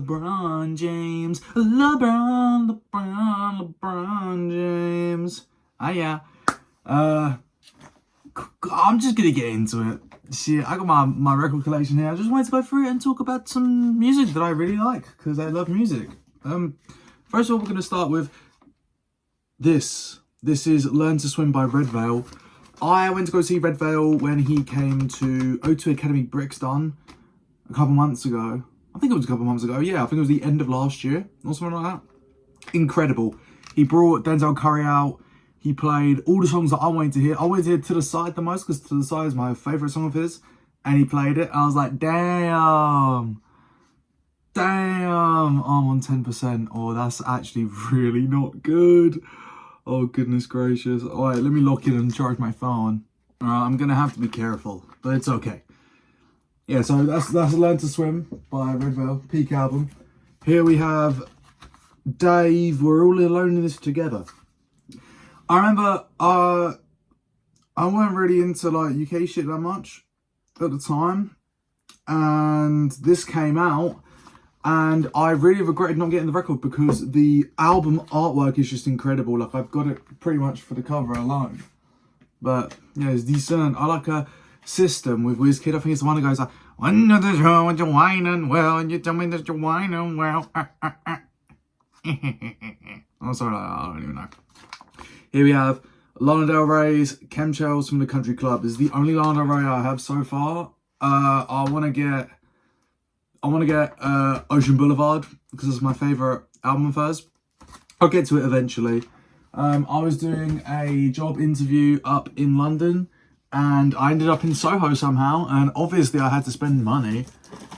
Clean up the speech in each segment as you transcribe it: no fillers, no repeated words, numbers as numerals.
LeBron James. LeBron James. Ah, yeah. I'm just gonna get into it. See, I got my record collection here. I just wanted to go through it and talk about some music that I really like, because I love music. First of all, we're gonna start with this. This is Learn to Swim by Redveil. I went to go see Redveil when he came to O2 Academy Brixton a couple months ago. I think it was a couple months ago. Yeah, I think it was the end of last year or something like that. Incredible. He brought Denzel Curry out. He played all the songs that I wanted to hear. I wanted to hear To The Side the most, because To The Side is my favourite song of his. And he played it. I was like, damn. Damn. I'm on 10%. Oh, that's actually really not good. Oh, goodness gracious. All right, let me lock in and charge my phone. All right, I'm going to have to be careful, but it's okay. Yeah, so that's Learn to Swim by Redveil, peak album. Here we have Dave, We're All Alone in This Together. I remember I weren't really into like UK shit that much at the time, and this came out, and I really regretted not getting the record because the album artwork is just incredible. Like, I've got it pretty much for the cover alone. But yeah, it's decent. I like a System with Wizkid. I think it's the one that goes like, "When you're the show and you're whining well, and you tell me that you're whining well." Oh, sorry, I don't even know. Here we have Lana Del Rey's Chemtrails from the Country Club. This is the only Lana Del Rey I have so far. I want to get Ocean Boulevard, because it's my favourite album of hers. I'll get to it eventually. I was doing a job interview up in London, and I ended up in Soho somehow, and obviously I had to spend money.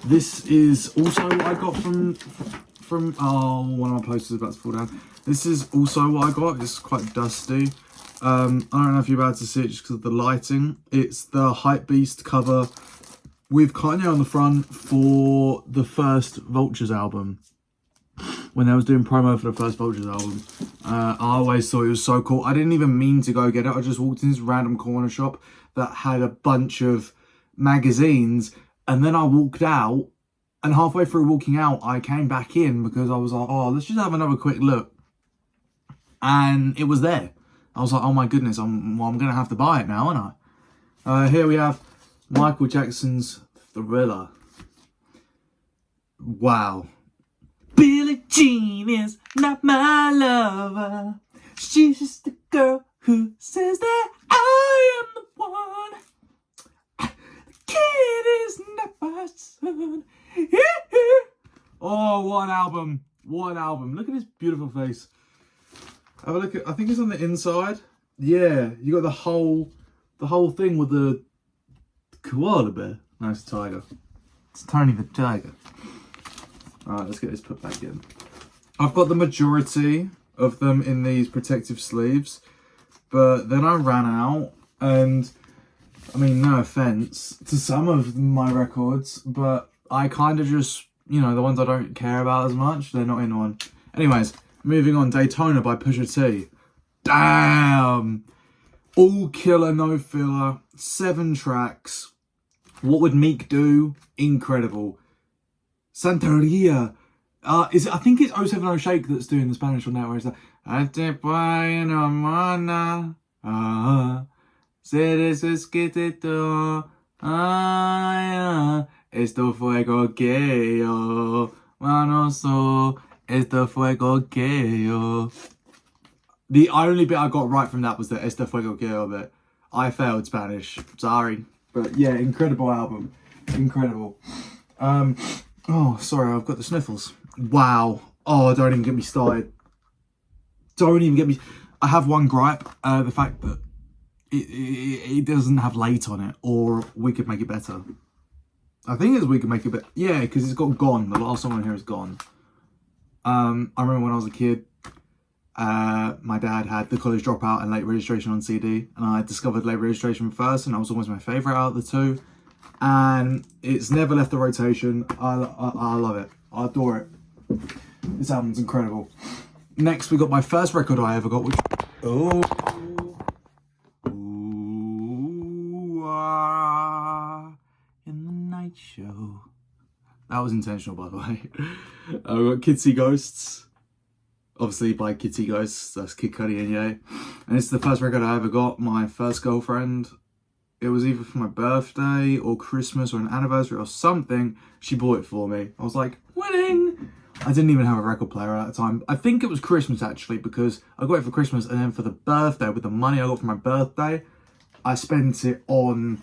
This is also what I got from oh, one of my posters is about to fall down. This is also what I got. It's quite dusty. I don't know if you're about to see it just because of the lighting. It's the Hypebeast cover with Kanye on the front for the first Vultures album. When they was doing promo for the first Vultures album. I always thought it was so cool. I didn't even mean to go get it. I just walked in this random corner shop that had a bunch of magazines, and then I walked out, and halfway through walking out, I came back in because I was like, oh, let's just have another quick look. And it was there. I was like, oh my goodness, I'm going to have to buy it now, aren't I? Here we have Michael Jackson's Thriller. Wow. Billie Jean is not my lover. She's just the girl who says that I am the one. The kid is not my son. Oh, what an album. What an album. Look at his beautiful face. Have a look at, I think it's on the inside. Yeah, you got the whole thing with the koala bear. No, it's a tiger. It's Tony the Tiger. Alright, let's get this put back in. I've got the majority of them in these protective sleeves, but then I ran out, and I mean, no offense to some of my records, but I kind of just, you know, the ones I don't care about as much, they're not in one. Anyways, moving on, Daytona by Pusha T. Damn! All killer, no filler, 7 tracks. What would Meek do? Incredible. Santeria. I think it's 070 Shake that's doing the Spanish on that, where it's like, I te puedo mana. Seres esqueleto. Esto fuego que yo. Manoso. Esto fuego que yo. The only bit I got right from that was the Esto fuego que yo bit. I failed Spanish. Sorry. But yeah, incredible album. Incredible. Oh, sorry, I've got the sniffles. Wow. Oh, don't even get me started. Don't even get me... I have one gripe. The fact that it doesn't have late on it, or we could make it better. I think it's we could make it better. Yeah, because it's got Gone. The last song on here is Gone. I remember when I was a kid, my dad had The College Dropout and Late Registration on CD, and I discovered Late Registration first, and that was always my favourite out of the two. And it's never left the rotation. I love it. I adore it. This album's incredible. Next, we got my first record I ever got, which... Oh. Ooh, in the night show. That was intentional, by the way. We've got Kids See Ghosts. Obviously by Kids See Ghosts, that's Kid Cudi and Ye. And it's the first record I ever got. My first girlfriend, it was either for my birthday or Christmas or an anniversary or something. She bought it for me. I was like, winning! I didn't even have a record player at the time. I think it was Christmas actually, because I got it for Christmas, and then for the birthday, with the money I got for my birthday, I spent it on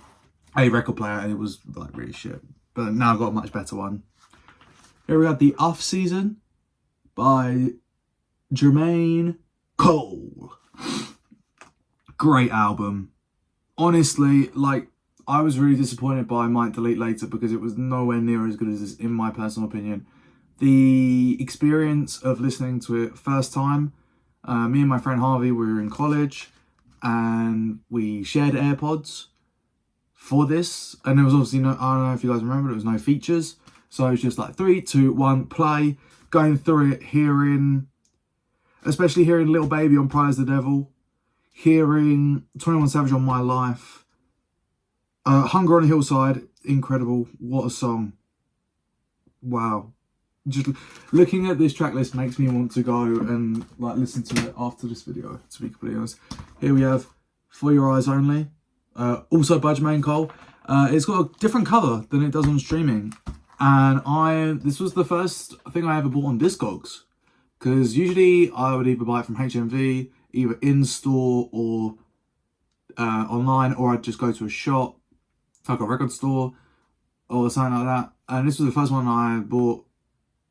a record player, and it was like really shit. But now I've got a much better one. Here we got The Off Season by Jermaine Cole. Great album. Honestly, like, I was really disappointed by Might Delete Later because it was nowhere near as good as this, in my personal opinion. The experience of listening to it first time, me and my friend Harvey, we were in college and we shared AirPods for this, and there was obviously no, I don't know if you guys remember, there was no features, so it was just like 3, 2, 1, play, going through it, especially hearing Little Baby on Prize the Devil, hearing 21 Savage on My Life, Hunger on a Hillside, incredible, what a song, wow. Just looking at this track list makes me want to go and like listen to it after this video, to be completely honest. Here we have For Your Eyes Only, also by Jermaine Cole. It's got a different cover than it does on streaming, and this was the first thing I ever bought on Discogs, because usually I would either buy it from HMV, either in store or online, or I'd just go to a shop, like a record store or something like that. And this was the first one I bought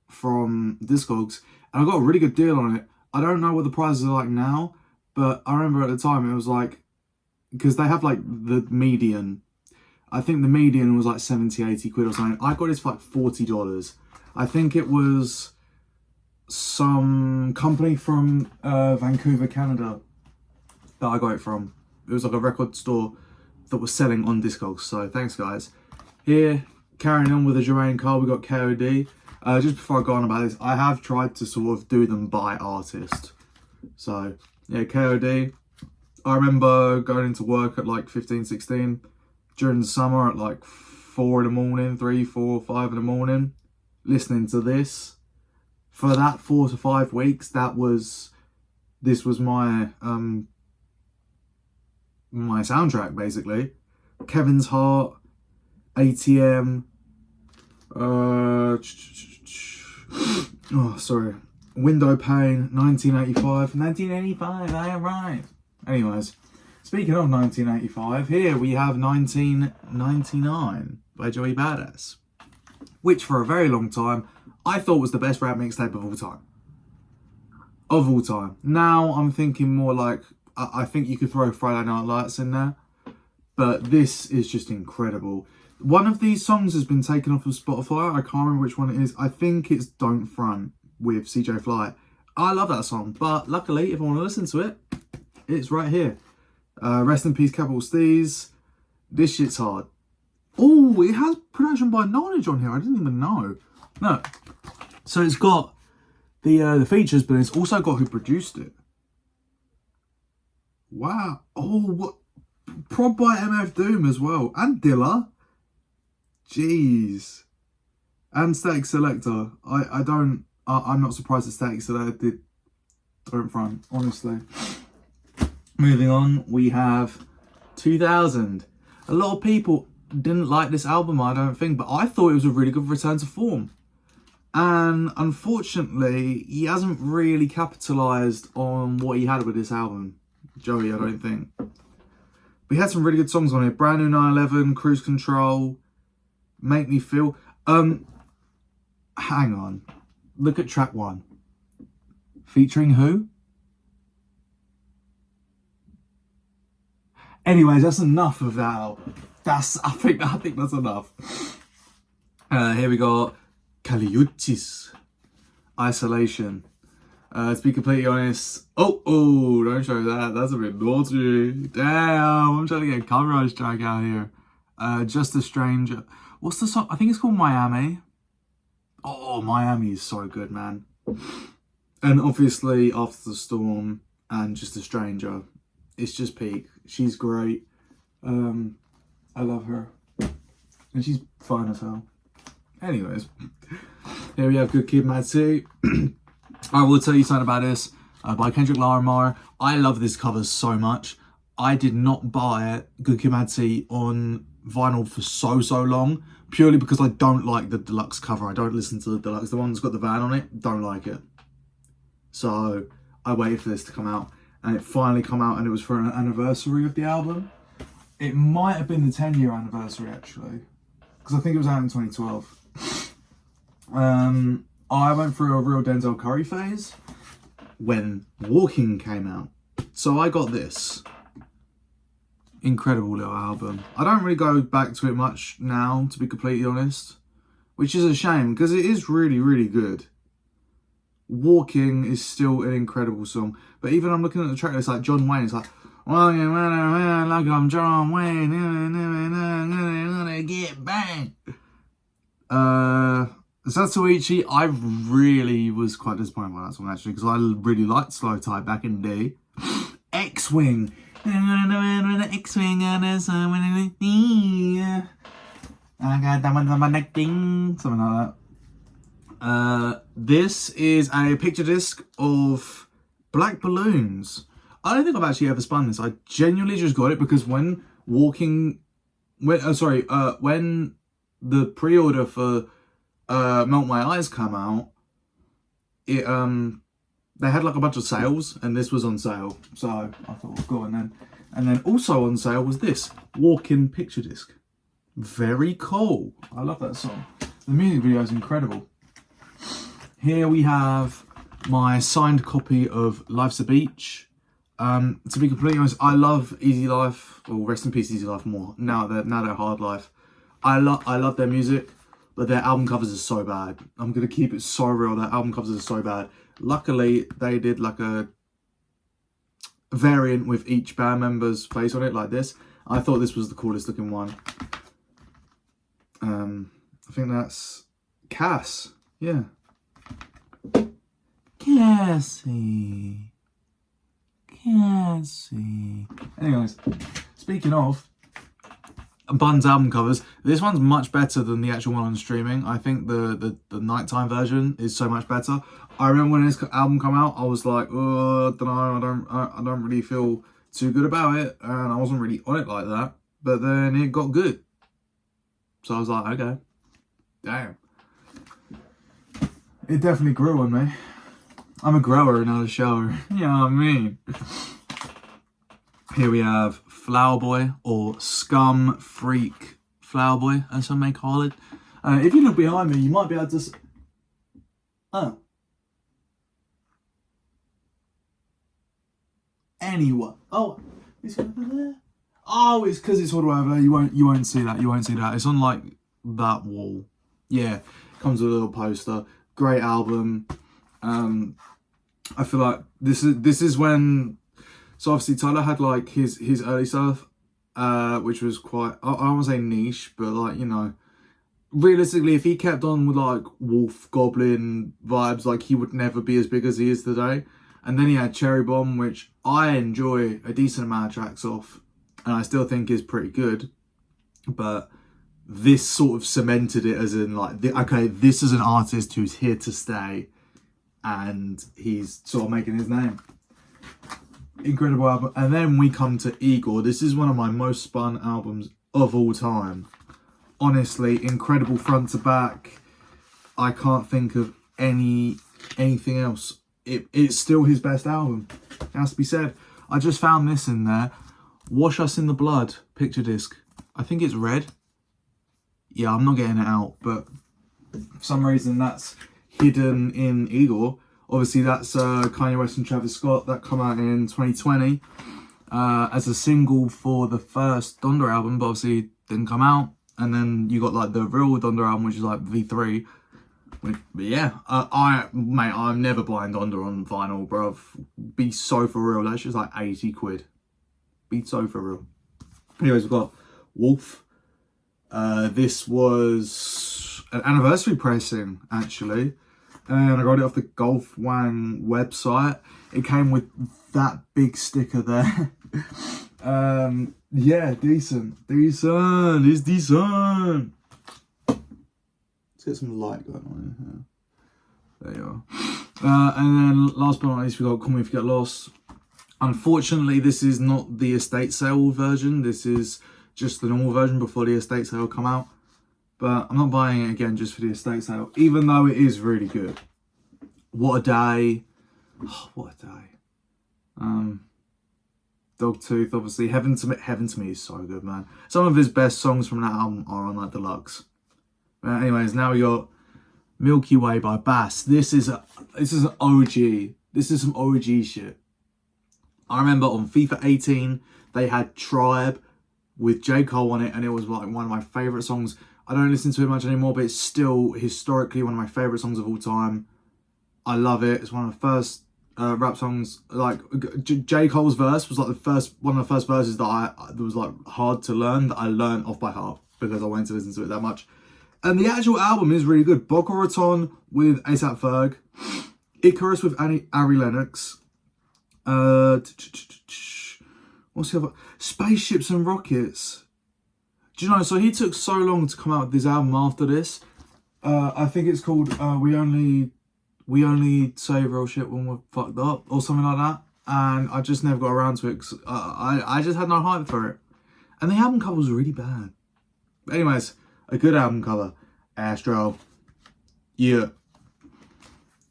from Discogs, and I got a really good deal on it. I don't know what the prices are like now, but I remember at the time it was like, because they have like the median, I think the median was like 70-80 quid or something. I got this for like $40. I think it was some company from Vancouver, Canada that I got it from. It was like a record store that was selling on Discogs, so thanks guys. Here, carrying on with the Jermaine Cole, we got KOD. Just before I go on about this, I have tried to sort of do them by artist. So, yeah, KOD. I remember going into work at like 15, 16, during the summer at like 4 in the morning, 3, 4, 5 in the morning, listening to this. For that 4 to 5 weeks, this was my my soundtrack, basically. Kevin's Heart, ATM, oh, sorry. Window Pane, 1985. 1985, I am right. Anyways, speaking of 1985, here we have 1999 by Joey Badass, which for a very long time I thought was the best rap mixtape of all time. Of all time. Now I'm thinking more like, I think you could throw Friday Night Lights in there, but this is just incredible. One of these songs has been taken off of Spotify. I can't remember which one it is. I think it's Don't Front with CJ Fly. I love that song, but luckily, if I want to listen to it, it's right here. Rest in peace, Capital Steez. This shit's hard. Oh, it has production by Knowledge on here. I didn't even know. No. So it's got the features, but it's also got who produced it. Wow. Oh, what? Prod by MF Doom as well. And Dilla. Jeez. And Static Selector. I'm not surprised that Static Selector did Don't Front, honestly. Moving on, we have 2000. A lot of people didn't like this album, I don't think, but I thought it was a really good return to form. And unfortunately, he hasn't really capitalised on what he had with this album, Joey, I don't think. But he had some really good songs on it. Brand New 911, Cruise Control, Make Me Feel. Hang on. Look at track 1. Featuring who? Anyways, that's enough of that. I think that's enough. Here we got Kaliuchis, Isolation. To be completely honest, oh, don't show that. That's a bit naughty. Damn, I'm trying to get a coverage track out here. Just a Stranger. What's the song? I think it's called Miami. Oh, Miami is so good, man. And obviously, After the Storm and Just a Stranger. It's just peak. She's great. I love her. And she's fine as hell. Anyways, here we have Good Kid, Mad City. I will tell you something about this, by Kendrick Lamar. I love this cover so much. I did not buy Good Kid, Mad City on vinyl for so long, purely because I don't like the deluxe cover. I don't listen to the deluxe. The one that's got the van on it, don't like it. So I waited for this to come out, and it finally come out, and it was for an anniversary of the album. It might have been the 10-year anniversary, actually, because I think it was out in 2012. I went through a real Denzel Curry phase when Walking came out. So I got this. Incredible little album. I don't really go back to it much now, to be completely honest, which is a shame because it is really good. Walking is still an incredible song, but even I'm looking at the track list, like John Wayne, it's like, like I'm John Wayne, gonna get banged. Zatoichi, I really was quite disappointed by that song actually, because I really liked Slow Tie back in the day. X-Wing. X-Wing on the something like that. This is a picture disc of Black Balloons. I don't think I've actually ever spun this. I genuinely just got it because when when the pre-order for Melt My Eyes come out, it they had like a bunch of sales, and this was on sale, so I thought, go on then. And then also on sale was this Walking picture disc. Very cool. I love that song. The music video is incredible. Here we have my signed copy of Life's a Beach. To be completely honest, I love Easy Life, or rest in peace Easy Life more. Now they're Hard Life. I love their music, but their album covers are so bad. I'm gonna keep it so real. Their album covers are so bad. Luckily, they did like a variant with each band member's face on it, like this. I thought this was the coolest looking one. I think that's Cass. Yeah. Cassie. Anyways, speaking of Bun's album covers, this one's much better than the actual one on streaming. I think the nighttime version is so much better. I remember when this album came out, I was like, oh, I don't really feel too good about it, and I wasn't really on it like that. But then it got good, so I was like, okay, damn, it definitely grew on me. I'm a grower, not a shower. You know what I mean? Here we have Flower Boy, or Scum Freak Flower Boy, as some may call it. If you look behind me, you might be able to... Oh. Anyone. Oh, it's over there. Oh, it's because it's all over there. You won't see that. You won't see that. It's on like that wall. Yeah, comes with a little poster. Great album. I feel like this is when, so obviously Tyler had like his early stuff, which was quite, I don't want to say niche, but like, you know, realistically, if he kept on with like Wolf Goblin vibes, like he would never be as big as he is today. And then he had Cherry Bomb, which I enjoy a decent amount of tracks off, and I still think is pretty good. But this sort of cemented it as in like, okay, this is an artist who's here to stay, and he's sort of making his name. Incredible album. And then we come to Igor. This is one of my most spun albums of all time. Honestly, incredible front to back. I can't think of anything else. It's still his best album. It has to be said. I just found this in there. Wash Us in the Blood picture disc. I think it's red. Yeah, I'm not getting it out, but for some reason that's hidden in Igor. Obviously that's Kanye West and Travis Scott. That come out in 2020 as a single for the first Donda album, but obviously didn't come out. And then you got like the real Donda album, which is like V3. But yeah, I'm never buying Donda on vinyl, bruv. Be so for real. That's just like 80 quid. Be so for real. Anyways, we've got Wolf. This was an anniversary pressing, actually. And I got it off the Golf Wang website. It came with that big sticker there. Yeah, decent. It's decent. get some light going on in here. There you are. And then last but not least, we got Call Me If You Get Lost. Unfortunately, this is not the estate sale version. This is just the normal version before the estate sale come out. But I'm not buying it again just for the estate sale, even though it is really good. What a day. Oh, what a day. Dogtooth, obviously. Heaven to Me is so good, man. Some of his best songs from that album are on that deluxe. But anyways, now we got Milky Way by Bass. This is an OG. This is some OG shit. I remember on FIFA 18, they had Tribe with J. Cole on it, and it was like one of my favourite songs. I don't listen to it much anymore, but it's still historically one of my favourite songs of all time. I love it. It's one of the first rap songs. Like J. Cole's verse was like one of the first verses that was like hard to learn, that I learned off by heart because I wanted to listen to it that much. And the actual album is really good. Boca Raton with A$AP Ferg, Icarus with Ari Lennox. What's the other? Spaceships and Rockets. Do you know, so he took so long to come out with this album after this. I think it's called We Only Say Real Shit When We're Fucked Up or something like that. And I just never got around to it because I just had no hype for it. And the album cover was really bad. But anyways, a good album cover. Astro. Yeah.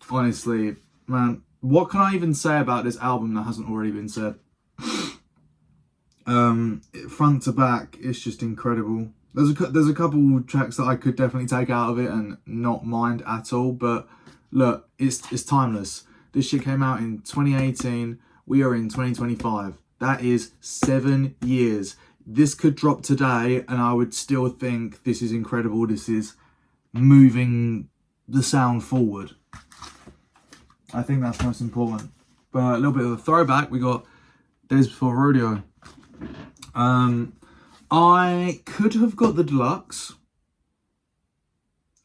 Honestly, man. What can I even say about this album that hasn't already been said? Front to back, it's just incredible. There's a couple tracks that I could definitely take out of it and not mind at all. But look, it's timeless. This shit came out in 2018. We are in 2025. That is 7 years. This could drop today and I would still think this is incredible. This is moving the sound forward. I think that's most important. But a little bit of a throwback, we got Days Before Rodeo. I could have got the deluxe.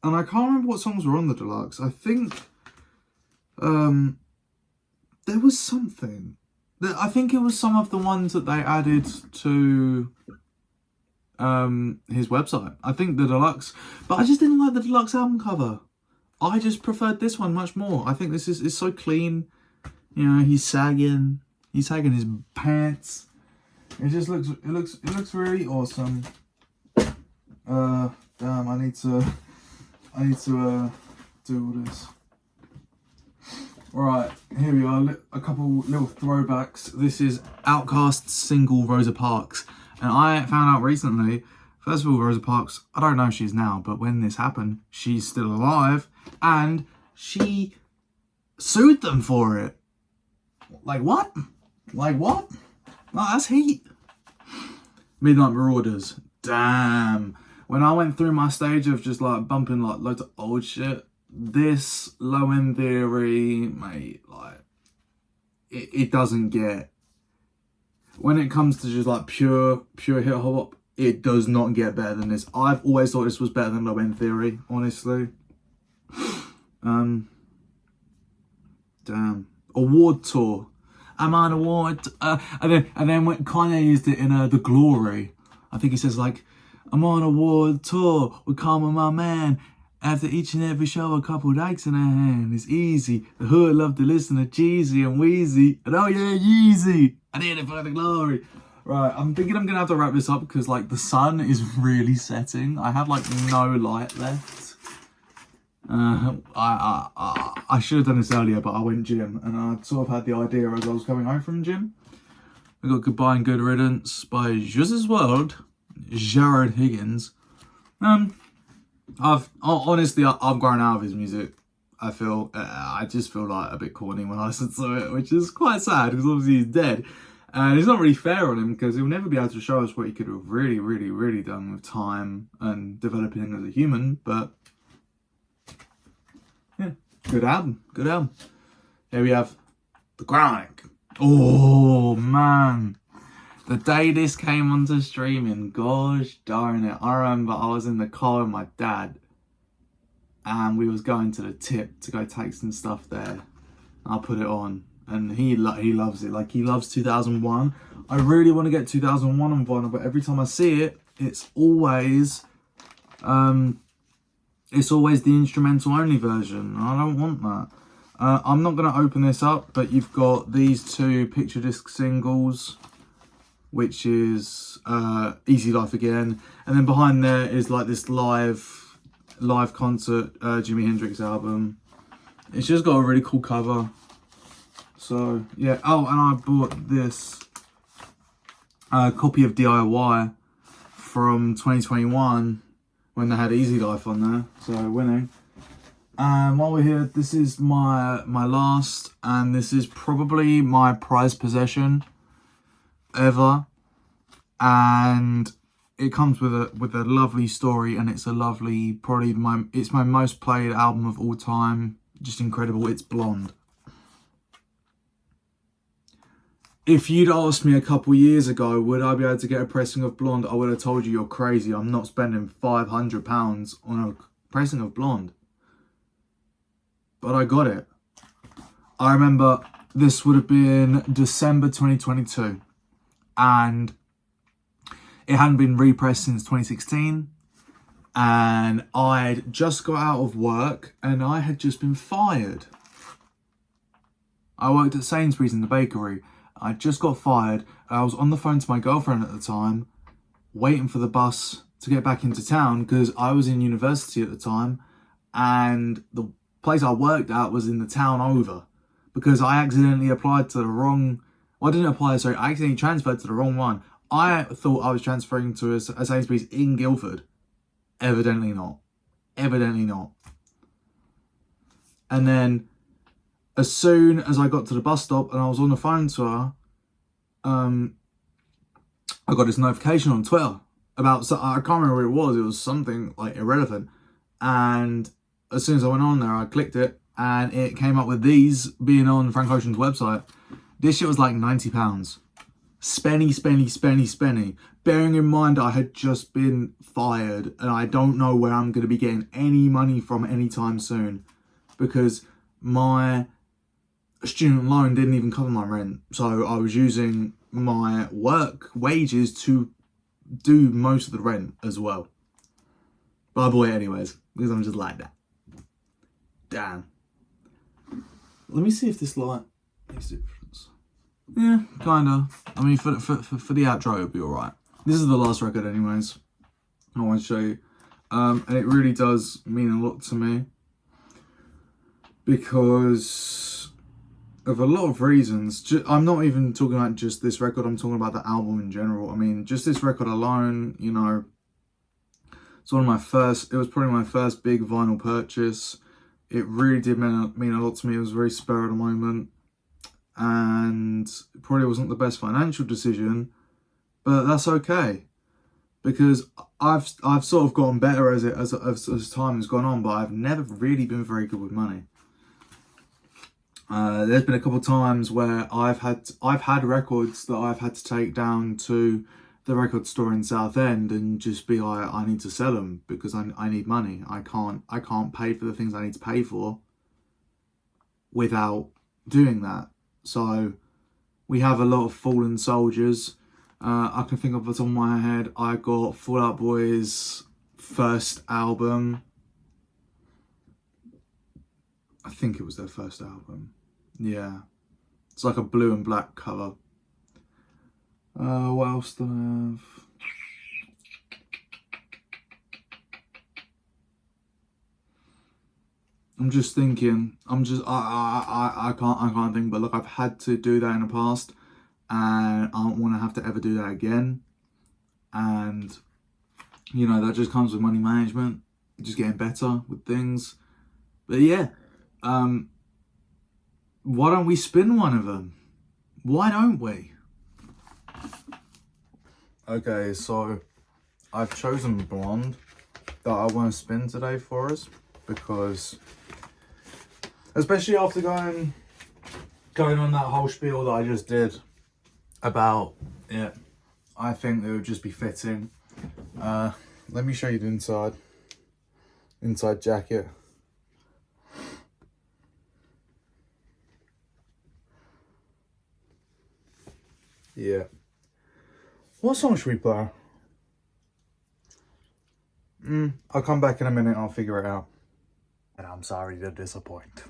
And I can't remember what songs were on the deluxe. I think there was something. I think it was some of the ones that they added to his website. I think the deluxe. But I just didn't like the deluxe album cover. I just preferred this one much more. I think this is so clean. You know, he's sagging his pants. It just looks really awesome. Damn, I need to do all this. Right, here we are. A couple little throwbacks. This is Outkast's single Rosa Parks, and I found out recently. First of all, Rosa Parks, I don't know if she's now, but when this happened, she's still alive, and she sued them for it. Like what? Like what? No, that's heat. Midnight Marauders. Damn. When I went through my stage of just like bumping like loads of old shit, this Low End Theory, mate, like, it doesn't get... When it comes to just like pure hip hop, it does not get better than this. I've always thought this was better than Low End Theory, honestly. Damn. Award Tour. I'm on award. And then when Kanye used it in The Glory, I think he says like, I'm on award tour with Karma, my man. After each and every show, a couple likes in her hand. It's easy. The hood love to listen to Jeezy and Weezy. And oh yeah, Yeezy. I did it for the glory. Right, I'm thinking I'm going to have to wrap this up because like the sun is really setting. I have like no light left. I should have done this earlier, but I went gym and I sort of had the idea as I was coming home from gym. We got Goodbye and Good Riddance by Juice WRLD, Jared Higgins. Honestly, I've grown out of his music. I just feel like a bit corny when I listen to it, which is quite sad because obviously he's dead. And it's not really fair on him because he'll never be able to show us what he could have really, really, really done with time and developing as a human. But yeah, good album. Good album. Here we have The Chronic. Oh, man. The day this came onto streaming, gosh darn it. I remember I was in the car with my dad and we was going to the tip to go take some stuff there. I put it on and he loves it. Like, he loves 2001. I really want to get 2001 on vinyl, but every time I see it, it's always it's always the instrumental only version. I don't want that. I'm not going to open this up, but you've got these two picture disc singles, which is Easy Life Again, and then behind there is like this live concert Jimi Hendrix album. It's just got a really cool cover. So yeah. Oh, and I bought this copy of DIY from 2021 when they had Easy Life on there. So winning. And while we're here, this is my last, and this is probably my prized possession ever, and it comes with a lovely story, and it's a lovely, probably it's my most played album of all time. Just incredible. It's Blonde. If you'd asked me a couple years ago, would I be able to get a pressing of Blonde, I would have told you you're crazy. I'm not spending £500 on a pressing of Blonde. But I got it. I remember this would have been December 2022. And it hadn't been repressed since 2016. And I'd just got out of work and I had just been fired. I worked at Sainsbury's in the bakery. I just got fired. I was on the phone to my girlfriend at the time, waiting for the bus to get back into town because I was in university at the time, and the place I worked at was in the town over because I accidentally applied to the wrong... Well, I didn't apply, sorry. I accidentally transferred to the wrong one. I thought I was transferring to a Sainsbury's in Guildford. Evidently not. Evidently not. And then as soon as I got to the bus stop and I was on the phone to her, I got this notification on Twitter about, I can't remember what it was. It was something like irrelevant. And as soon as I went on there, I clicked it and it came up with these being on Frank Ocean's website. This shit was like £90. Spenny. Bearing in mind I had just been fired and I don't know where I'm going to be getting any money from anytime soon because my student loan didn't even cover my rent. So I was using my work wages to do most of the rent as well. But I bought it anyways because I'm just like that. Damn. Let me see if this light makes a difference. Yeah, kinda. I mean, for the outro, it'll be alright. This is the last record anyways. I want to show you. And it really does mean a lot to me. Because of a lot of reasons. I'm not even talking about just this record, I'm talking about the album in general. I mean, just this record alone, you know, it's one of my first, it was probably my first big vinyl purchase. It really did mean a lot to me. It was very spur of the moment. And it probably wasn't the best financial decision, but that's okay. Because I've sort of gotten better as time has gone on, but I've never really been very good with money. There's been a couple of times where I've had records that I've had to take down to the record store in Southend and just be like, I need to sell them because I need money. I can't pay for the things I need to pay for without doing that. So we have a lot of fallen soldiers. I can think of the top of my head, I got Fall Out Boy's first album. I think it was their first album. Yeah. It's like a blue and black cover. What else do I have? I'm just thinking. I can't think. But look, I've had to do that in the past, and I don't want to have to ever do that again. And you know, that just comes with money management, just getting better with things. But yeah, why don't we spin one of them? Why don't we? Okay, so I've chosen Blonde that I want to spin today for us because, especially after going on that whole spiel that I just did about it, I think it would just be fitting. Let me show you the inside jacket. Yeah. What song should we play? I'll come back in a minute, I'll figure it out. And I'm sorry to disappoint,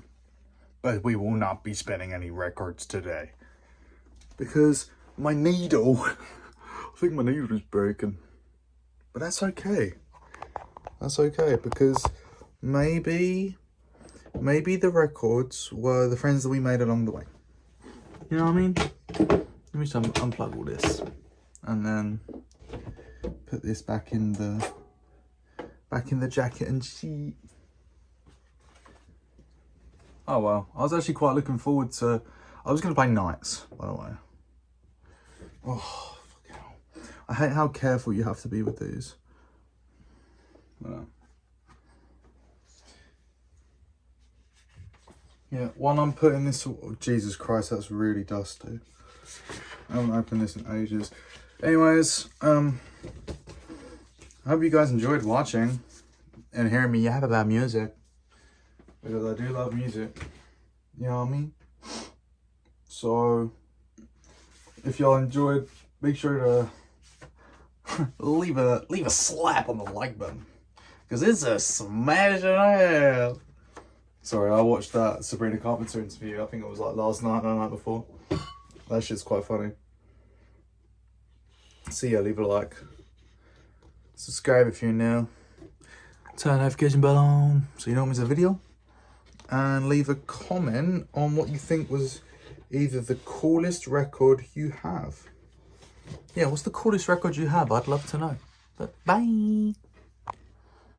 but we will not be spinning any records today. Because my needle, I think my needle is broken. But that's okay. That's okay, because maybe the records were the friends that we made along the way. You know what I mean? Let me just unplug all this. And then put this back in the jacket and sheet. Oh well, I was actually quite looking forward to, I was going to play Knights, by the way. Oh, fucking hell. I hate how careful you have to be with these. Yeah, while I'm putting this, oh, Jesus Christ, that's really dusty. I haven't opened this in ages. Anyways, I hope you guys enjoyed watching and hearing me yap about music. Because I do love music. You know what I mean? So, if y'all enjoyed, make sure to leave a slap on the like button. Because it's a smash and a half. Sorry, I watched that Sabrina Carpenter interview. I think it was like last night or the night before. That shit's quite funny. So yeah, leave a like. Subscribe if you're new. Turn the notification bell on so you don't miss a video. And leave a comment on what you think was either the coolest record you have. Yeah, what's the coolest record you have? I'd love to know. But bye.